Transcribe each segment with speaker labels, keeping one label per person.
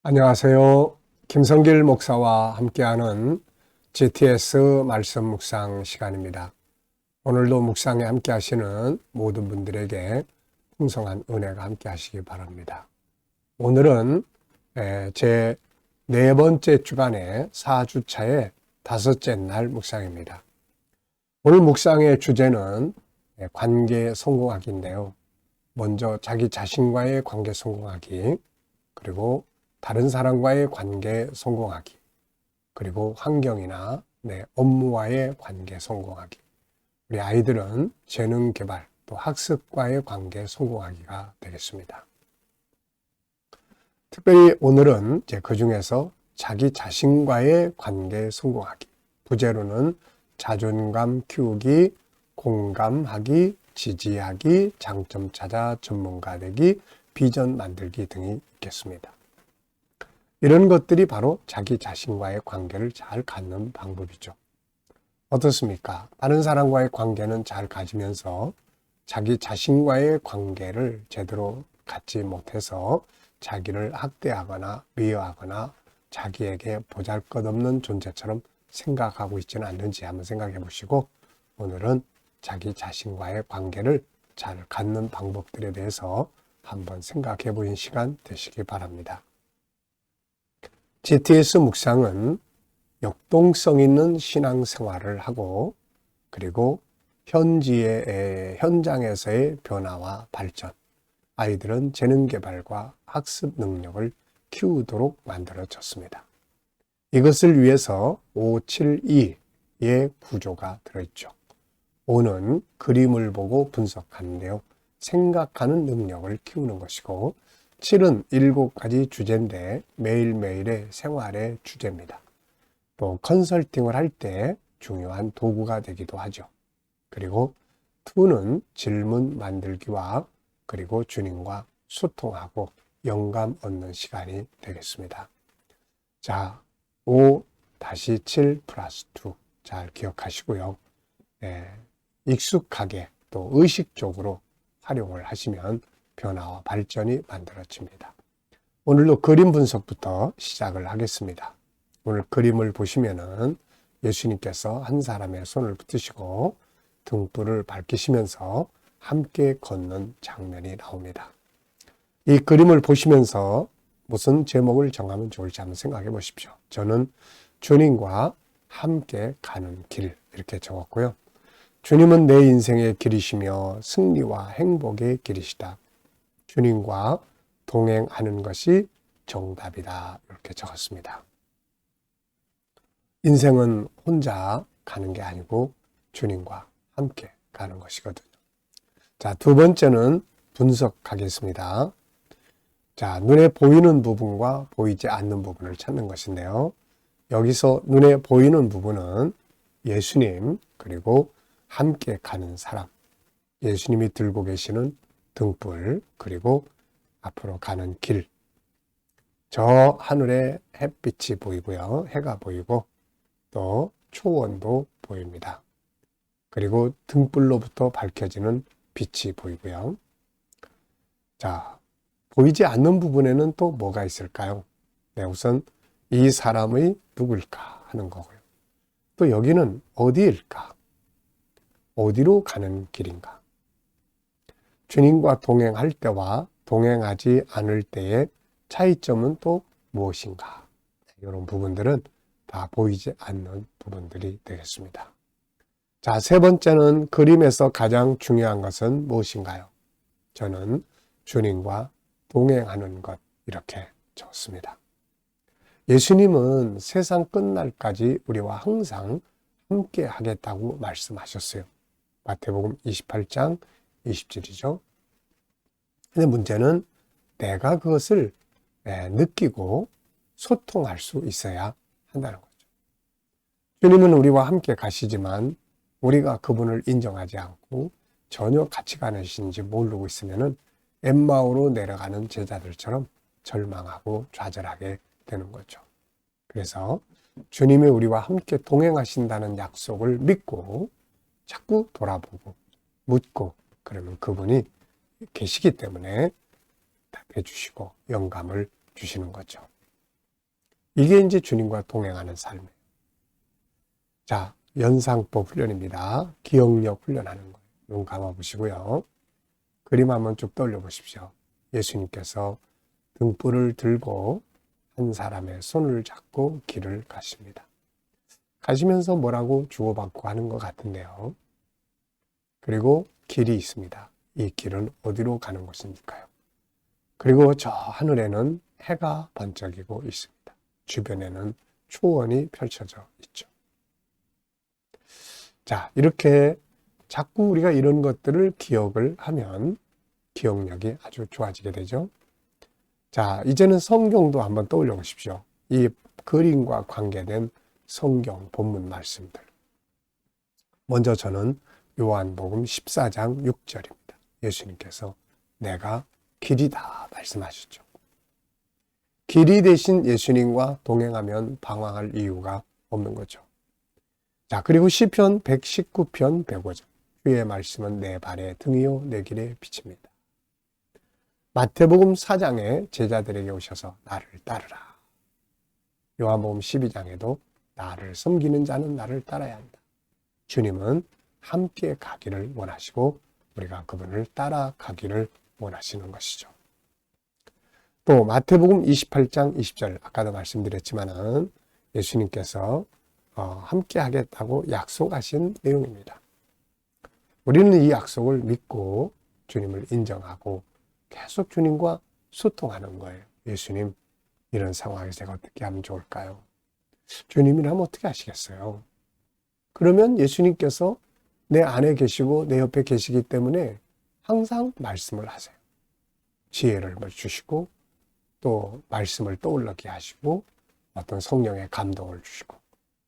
Speaker 1: 안녕하세요. 김성길 목사와 함께하는 GTS 말씀 묵상 시간입니다. 오늘도 묵상에 함께 하시는 모든 분들에게 풍성한 은혜가 함께 하시기 바랍니다. 오늘은 제 네 번째 주간의 4주차의 다섯째 날 묵상입니다. 오늘 묵상의 주제는 관계 성공하기인데요. 먼저 자기 자신과의 관계 성공하기, 그리고 다른 사람과의 관계 성공하기, 그리고 환경이나 내 업무와의 관계 성공하기. 우리 아이들은 재능 개발, 또 학습과의 관계 성공하기가 되겠습니다. 특별히 오늘은 그 중에서 자기 자신과의 관계 성공하기, 부제로는 자존감 키우기, 공감하기, 지지하기, 장점 찾아 전문가 되기, 비전 만들기 등이 있겠습니다. 이런 것들이 바로 자기 자신과의 관계를 잘 갖는 방법이죠. 어떻습니까? 다른 사람과의 관계는 잘 가지면서 자기 자신과의 관계를 제대로 갖지 못해서 자기를 학대하거나 미워하거나 자기에게 보잘것없는 존재처럼 생각하고 있지는 않는지 한번 생각해 보시고, 오늘은 자기 자신과의 관계를 잘 갖는 방법들에 대해서 한번 생각해 보는 시간 되시기 바랍니다. GTS 묵상은 역동성 있는 신앙생활을 하고, 그리고 현장에서의 변화와 발전, 아이들은 재능 개발과 학습 능력을 키우도록 만들어졌습니다. 이것을 위해서 572의 구조가 들어있죠. 5는 그림을 보고 분석하는데요. 생각하는 능력을 키우는 것이고, 7은 7가지 주제인데 매일매일의 생활의 주제입니다. 또 컨설팅을 할 때 중요한 도구가 되기도 하죠. 그리고 2는 질문 만들기와 그리고 주님과 소통하고 영감 얻는 시간이 되겠습니다. 자, 5-7 플러스 2 잘 기억하시고요. 익숙하게 또 의식적으로 활용을 하시면 변화와 발전이 만들어집니다. 오늘도 그림 분석부터 시작을 하겠습니다. 오늘 그림을 보시면은 예수님께서 한 사람의 손을 붙드시고 등불을 밝히시면서 함께 걷는 장면이 나옵니다. 이 그림을 보시면서 무슨 제목을 정하면 좋을지 한번 생각해 보십시오. 저는 주님과 함께 가는 길 이렇게 적었고요. 주님은 내 인생의 길이시며 승리와 행복의 길이시다. 주님과 동행하는 것이 정답이다. 이렇게 적었습니다. 인생은 혼자 가는 게 아니고 주님과 함께 가는 것이거든요. 자, 두 번째는 분석하겠습니다. 자, 눈에 보이는 부분과 보이지 않는 부분을 찾는 것인데요. 여기서 눈에 보이는 부분은 예수님, 그리고 함께 가는 사람, 예수님이 들고 계시는 등불, 그리고 앞으로 가는 길, 저 하늘에 햇빛이 보이고요. 해가 보이고 또 초원도 보입니다. 그리고 등불로부터 밝혀지는 빛이 보이고요. 자, 보이지 않는 부분에는 또 뭐가 있을까요? 네, 우선 이 사람의 누굴까 하는 거고요. 또 여기는 어디일까? 어디로 가는 길인가? 주님과 동행할 때와 동행하지 않을 때의 차이점은 또 무엇인가? 이런 부분들은 다 보이지 않는 부분들이 되겠습니다. 자, 세 번째는 그림에서 가장 중요한 것은 무엇인가요? 저는 주님과 동행하는 것 이렇게 적었습니다. 예수님은 세상 끝날까지 우리와 항상 함께 하겠다고 말씀하셨어요. 마태복음 28장 20절이죠. 근데 문제는 내가 그것을 느끼고 소통할 수 있어야 한다는 거죠. 주님은 우리와 함께 가시지만 우리가 그분을 인정하지 않고 전혀 같이 가시는지 모르고 있으면은 엠마오로 내려가는 제자들처럼 절망하고 좌절하게 되는 거죠. 그래서 주님이 우리와 함께 동행하신다는 약속을 믿고 자꾸 돌아보고 묻고, 그러면 그분이 계시기 때문에 답해 주시고 영감을 주시는 거죠. 이게 이제 주님과 동행하는 삶이에요. 자, 연상법 훈련입니다. 기억력 훈련하는 거예요. 눈 감아보시고요. 그림 한번 쭉 떠올려 보십시오. 예수님께서 등불을 들고 한 사람의 손을 잡고 길을 가십니다. 가시면서 뭐라고 주고받고 하는 것 같은데요. 그리고 길이 있습니다. 이 길은 어디로 가는 곳입니까요? 그리고 저 하늘에는 해가 번쩍이고 있습니다. 주변에는 초원이 펼쳐져 있죠. 자, 이렇게 자꾸 우리가 이런 것들을 기억을 하면 기억력이 아주 좋아지게 되죠. 자, 이제는 성경도 한번 떠올려 보십시오. 이 그림과 관계된 성경 본문 말씀들. 먼저 저는 요한복음 14장 6절입니다. 예수님께서 내가 길이다 말씀하셨죠. 길이 되신 예수님과 동행하면 방황할 이유가 없는 거죠. 자, 그리고 시편 119편 105절. 주의 말씀은 내 발의 등이요 내 길의 빛입니다. 마태복음 4장에 제자들에게 오셔서 나를 따르라. 요한복음 12장에도 나를 섬기는 자는 나를 따라야 한다. 주님은 함께 가기를 원하시고 우리가 그분을 따라가기를 원하시는 것이죠. 또 마태복음 28장 20절 아까도 말씀드렸지만은 예수님께서 함께 하겠다고 약속하신 내용입니다. 우리는 이 약속을 믿고 주님을 인정하고 계속 주님과 소통하는 거예요. 예수님, 이런 상황에서 제가 어떻게 하면 좋을까요? 주님이라면 어떻게 하시겠어요? 그러면 예수님께서 내 안에 계시고 내 옆에 계시기 때문에 항상 말씀을 하세요. 지혜를 주시고 또 말씀을 떠올리게 하시고 어떤 성령의 감동을 주시고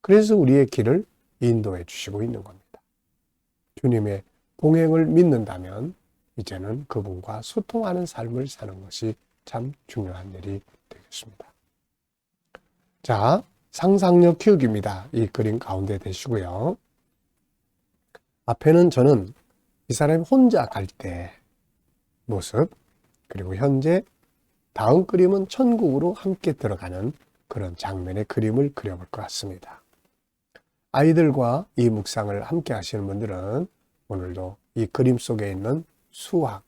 Speaker 1: 그래서 우리의 길을 인도해 주시고 있는 겁니다. 주님의 동행을 믿는다면 이제는 그분과 소통하는 삶을 사는 것이 참 중요한 일이 되겠습니다. 자, 상상력 키우기입니다. 이 그림 가운데 되시고요. 앞에는 저는 이 사람이 혼자 갈 때 모습, 그리고 현재 다음 그림은 천국으로 함께 들어가는 그런 장면의 그림을 그려볼 것 같습니다. 아이들과 이 묵상을 함께 하시는 분들은 오늘도 이 그림 속에 있는 수학,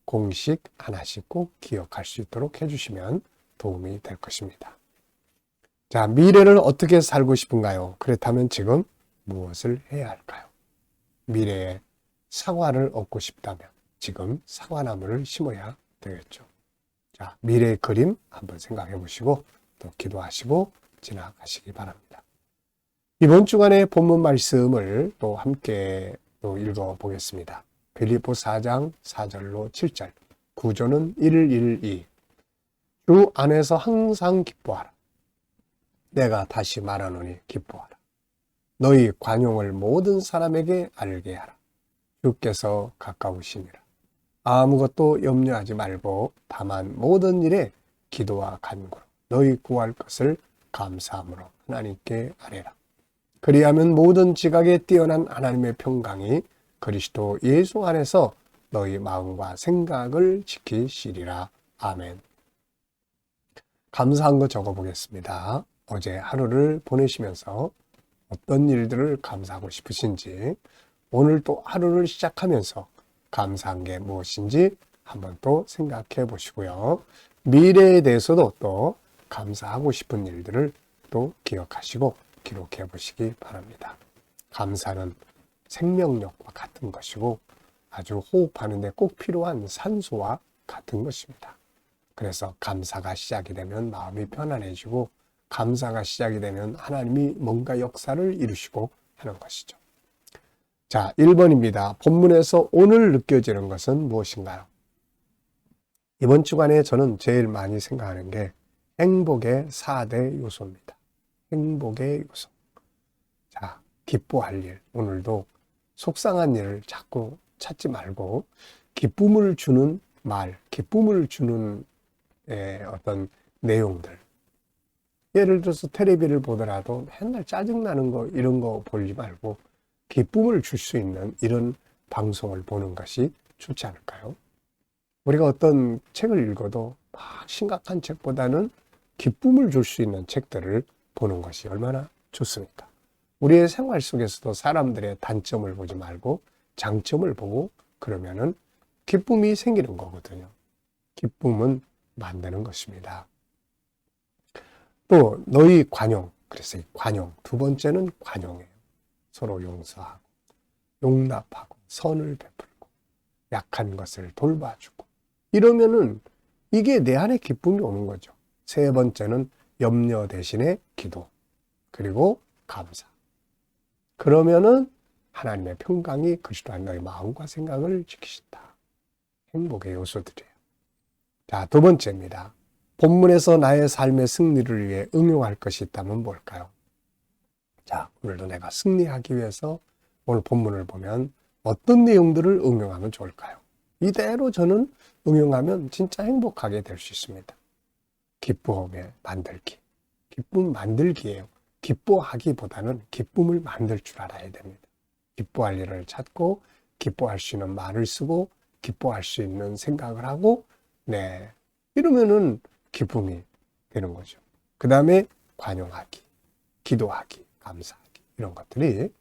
Speaker 1: 공식 하나씩 꼭 기억할 수 있도록 해주시면 도움이 될 것입니다. 자, 미래를 어떻게 살고 싶은가요? 그렇다면 지금 무엇을 해야 할까요? 미래에 사과를 얻고 싶다면 지금 사과나무를 심어야 되겠죠. 자, 미래의 그림 한번 생각해 보시고 또 기도하시고 지나가시기 바랍니다. 이번 주간의 본문 말씀을 또 함께 또 읽어 보겠습니다. 빌립보 4장 4절로 7절. 구조는 112. 주 안에서 항상 기뻐하라. 내가 다시 말하노니 기뻐하라. 너희 관용을 모든 사람에게 알게 하라. 주께서 가까우시니라. 아무것도 염려하지 말고 다만 모든 일에 기도와 간구로 너희 구할 것을 감사함으로 하나님께 아뢰라. 그리하면 모든 지각에 뛰어난 하나님의 평강이 그리스도 예수 안에서 너희 마음과 생각을 지키시리라. 아멘. 감사한 거 적어보겠습니다. 어제 하루를 보내시면서 어떤 일들을 감사하고 싶으신지, 오늘 또 하루를 시작하면서 감사한 게 무엇인지 한번 또 생각해 보시고요. 미래에 대해서도 또 감사하고 싶은 일들을 또 기억하시고 기록해 보시기 바랍니다. 감사는 생명력과 같은 것이고 아주 호흡하는 데 꼭 필요한 산소와 같은 것입니다. 그래서 감사가 시작이 되면 마음이 편안해지고 감사가 시작이 되면 하나님이 뭔가 역사를 이루시고 하는 것이죠. 자, 1번입니다. 본문에서 오늘 느껴지는 것은 무엇인가요? 이번 주간에 저는 제일 많이 생각하는 게 행복의 4대 요소입니다. 행복의 요소. 자, 기뻐할 일. 오늘도 속상한 일을 자꾸 찾지 말고 기쁨을 주는 말, 기쁨을 주는 어떤 내용들. 예를 들어서 텔레비를 보더라도 맨날 짜증나는 거 이런 거 보지 말고 기쁨을 줄 수 있는 이런 방송을 보는 것이 좋지 않을까요? 우리가 어떤 책을 읽어도 막 심각한 책보다는 기쁨을 줄 수 있는 책들을 보는 것이 얼마나 좋습니까? 우리의 생활 속에서도 사람들의 단점을 보지 말고 장점을 보고 그러면은 기쁨이 생기는 거거든요. 기쁨은 만드는 것입니다. 또 너희 관용, 그래서 이 관용, 두 번째는 관용이에요. 서로 용서하고 용납하고 선을 베풀고 약한 것을 돌봐주고 이러면은 이게 내 안에 기쁨이 오는 거죠. 세 번째는 염려 대신에 기도 그리고 감사. 그러면은 하나님의 평강이 그리스도 안 너의 마음과 생각을 지키신다. 행복의 요소들이에요. 자, 두 번째입니다. 본문에서 나의 삶의 승리를 위해 응용할 것이 있다면 뭘까요? 자, 오늘도 내가 승리하기 위해서 오늘 본문을 보면 어떤 내용들을 응용하면 좋을까요? 이대로 저는 응용하면 진짜 행복하게 될 수 있습니다. 기쁨의 만들기. 기쁨 만들기예요. 기뻐하기보다는 기쁨을 만들 줄 알아야 됩니다. 기뻐할 일을 찾고 기뻐할 수 있는 말을 쓰고 기뻐할 수 있는 생각을 하고 이러면은 기쁨이 되는 거죠. 그 다음에 관용하기, 기도하기, 감사하기 이런 것들이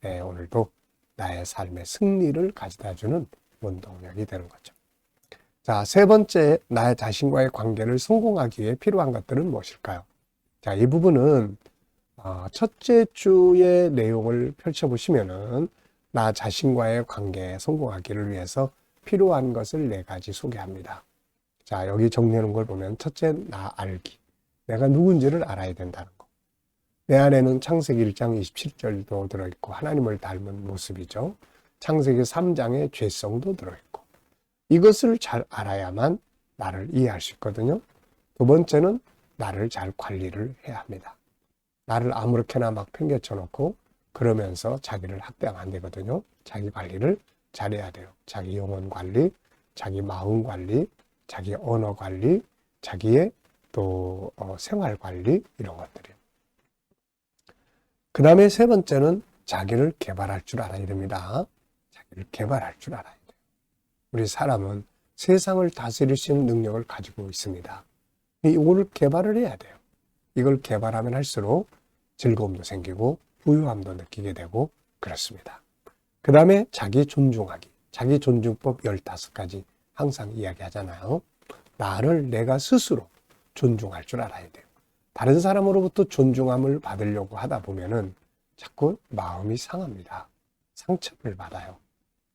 Speaker 1: 오늘도 나의 삶의 승리를 가져다주는 원동력이 되는 거죠. 자, 세 번째, 나의 자신과의 관계를 성공하기 위해 필요한 것들은 무엇일까요? 자, 이 부분은 첫째 주의 내용을 펼쳐보시면은 나 자신과의 관계에 성공하기를 위해서 필요한 것을 네 가지 소개합니다. 자, 여기 정리하는 걸 보면 첫째, 나 알기. 내가 누군지를 알아야 된다는 거. 내 안에는 창세기 1장 27절도 들어있고 하나님을 닮은 모습이죠. 창세기 3장의 죄성도 들어있고 이것을 잘 알아야만 나를 이해할 수 있거든요. 두 번째는 나를 잘 관리를 해야 합니다. 나를 아무렇게나 막 팽개쳐 놓고 그러면서 자기를 학대하면 안 되거든요. 자기 관리를 잘해야 돼요. 자기 영혼 관리, 자기 마음 관리, 자기 언어 관리, 자기의 또 생활 관리 이런 것들이에요. 그 다음에 세 번째는 자기를 개발할 줄 알아야 됩니다. 자기를 개발할 줄 알아야 돼요. 우리 사람은 세상을 다스릴 수 있는 능력을 가지고 있습니다. 이걸 개발을 해야 돼요. 이걸 개발하면 할수록 즐거움도 생기고 부유함도 느끼게 되고 그렇습니다. 그 다음에 자기 존중하기. 자기 존중법 15가지 항상 이야기하잖아요. 나를 내가 스스로 존중할 줄 알아야 돼요. 다른 사람으로부터 존중함을 받으려고 하다 보면은 자꾸 마음이 상합니다. 상처를 받아요.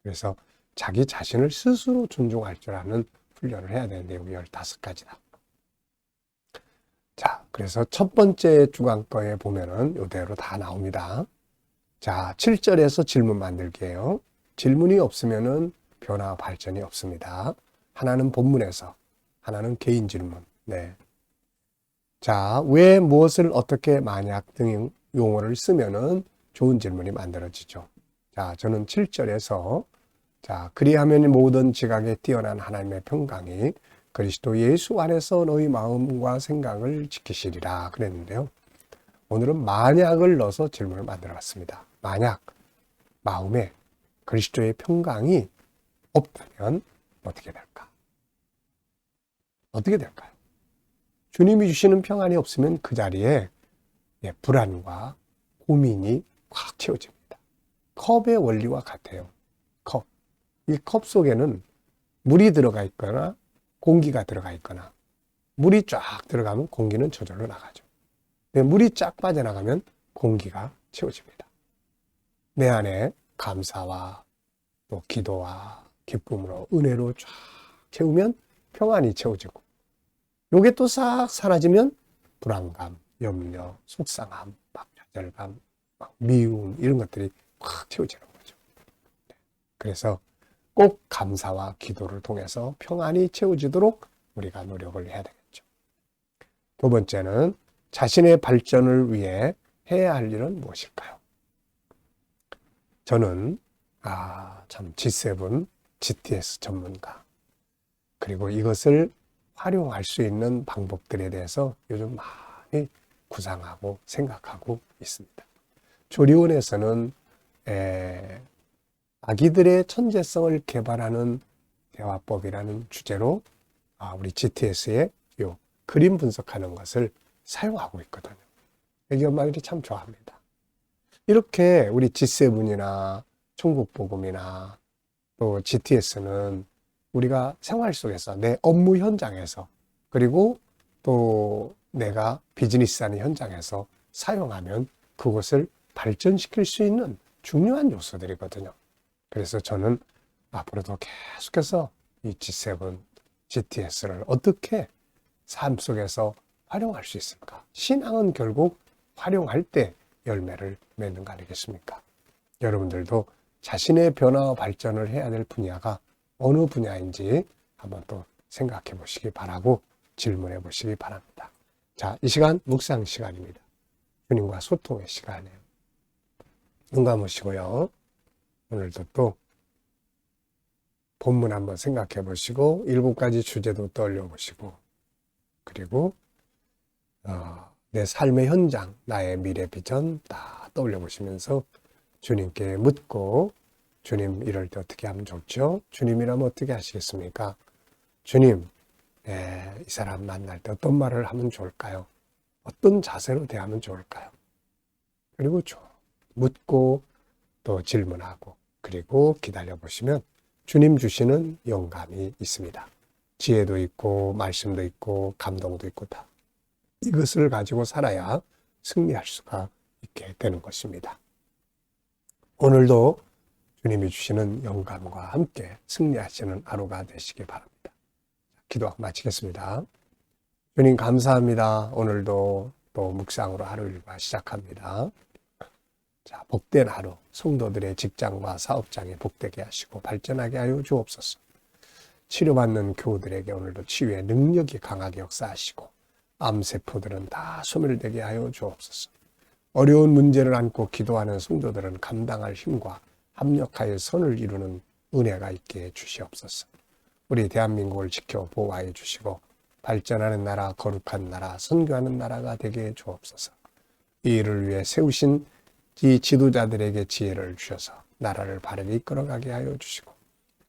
Speaker 1: 그래서 자기 자신을 스스로 존중할 줄 아는 훈련을 해야 되는데 여기 15가지다. 자, 그래서 첫 번째 주간거에 보면은 이대로 다 나옵니다. 자, 7절에서 질문 만들기예요. 질문이 없으면은 변화 발전이 없습니다. 하나는 본문에서, 하나는 개인 질문. 자, 왜 무엇을 어떻게 만약 등 용어를 쓰면은 좋은 질문이 만들어지죠. 자, 저는 7절에서 자, 그리하면 모든 지각에 뛰어난 하나님의 평강이 그리스도 예수 안에서 너희 마음과 생각을 지키시리라 그랬는데요. 오늘은 만약을 넣어서 질문을 만들어 봤습니다. 만약 마음에 그리스도의 평강이 없다면 어떻게 될까? 어떻게 될까요? 주님이 주시는 평안이 없으면 그 자리에 불안과 고민이 꽉 채워집니다. 컵의 원리와 같아요. 컵. 이 컵 속에는 물이 들어가 있거나 공기가 들어가 있거나 물이 쫙 들어가면 공기는 저절로 나가죠. 근데 물이 쫙 빠져나가면 공기가 채워집니다. 내 안에 감사와 또 기도와 기쁨으로 은혜로 쫙 채우면 평안이 채워지고 요게 또 싹 사라지면 불안감, 염려, 속상함, 막 좌절감, 막 미움 이런 것들이 확 채워지는 거죠. 그래서 꼭 감사와 기도를 통해서 평안이 채워지도록 우리가 노력을 해야 되겠죠. 두 번째는 자신의 발전을 위해 해야 할 일은 무엇일까요? 저는 참 G7, GTS 전문가 그리고 이것을 활용할 수 있는 방법들에 대해서 요즘 많이 구상하고 생각하고 있습니다. 조리원에서는 아기들의 천재성을 개발하는 대화법이라는 주제로 우리 GTS의 그림 분석하는 것을 사용하고 있거든요. 애기 엄마들이 참 좋아합니다. 이렇게 우리 G7이나 천국복음이나 또 GTS는 우리가 생활 속에서 내 업무 현장에서 그리고 또 내가 비즈니스 하는 현장에서 사용하면 그것을 발전시킬 수 있는 중요한 요소들이거든요. 그래서 저는 앞으로도 계속해서 이 G7, GTS를 어떻게 삶 속에서 활용할 수 있을까? 신앙은 결국 활용할 때 열매를 맺는 거 아니겠습니까? 여러분들도 자신의 변화와 발전을 해야 될 분야가 어느 분야인지 한번 또 생각해 보시기 바라고 질문해 보시기 바랍니다. 자, 이 시간 묵상 시간입니다. 주님과 소통의 시간이에요. 눈 감으시고요. 오늘도 또 본문 한번 생각해 보시고 7가지 주제도 떠올려 보시고 그리고 내 삶의 현장, 나의 미래 비전 다 떠올려 보시면서 주님께 묻고 주님 이럴 때 어떻게 하면 좋죠? 주님이라면 어떻게 하시겠습니까? 주님, 이 사람 만날 때 어떤 말을 하면 좋을까요? 어떤 자세로 대하면 좋을까요? 그리고 묻고 또 질문하고 그리고 기다려 보시면 주님 주시는 영감이 있습니다. 지혜도 있고 말씀도 있고 감동도 있고 다 이것을 가지고 살아야 승리할 수가 있게 되는 것입니다. 오늘도 주님이 주시는 영감과 함께 승리하시는 하루가 되시기 바랍니다. 기도 마치겠습니다. 주님 감사합니다. 오늘도 또 묵상으로 하루를 시작합니다. 자, 복된 하루, 성도들의 직장과 사업장에 복되게 하시고 발전하게 하여 주옵소서. 치료받는 교우들에게 오늘도 치유의 능력이 강하게 역사하시고 암세포들은 다 소멸되게 하여 주옵소서. 어려운 문제를 안고 기도하는 성도들은 감당할 힘과 합력하여 선을 이루는 은혜가 있게 해 주시옵소서. 우리 대한민국을 지켜 보호하여 주시고 발전하는 나라, 거룩한 나라, 선교하는 나라가 되게 해 주옵소서. 이 일을 위해 세우신 이 지도자들에게 지혜를 주셔서 나라를 바르게 이끌어가게 하여 주시고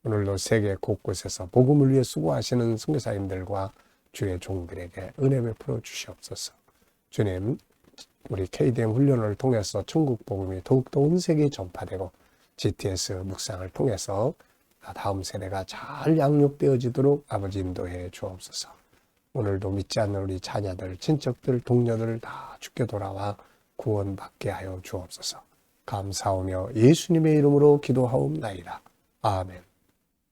Speaker 1: 오늘도 세계 곳곳에서 복음을 위해 수고하시는 선교사님들과 주의 종들에게 은혜 베풀어 주시옵소서. 주님, 우리 KDM 훈련을 통해서 천국 복음이 더욱더 온 세계에 전파되고 GTS 묵상을 통해서 다음 세대가 잘 양육되어지도록 아버지 인도해 주옵소서. 오늘도 믿지 않는 우리 자녀들, 친척들, 동료들 다 주께 돌아와 구원받게 하여 주옵소서. 감사하며 예수님의 이름으로 기도하옵나이다. 아멘.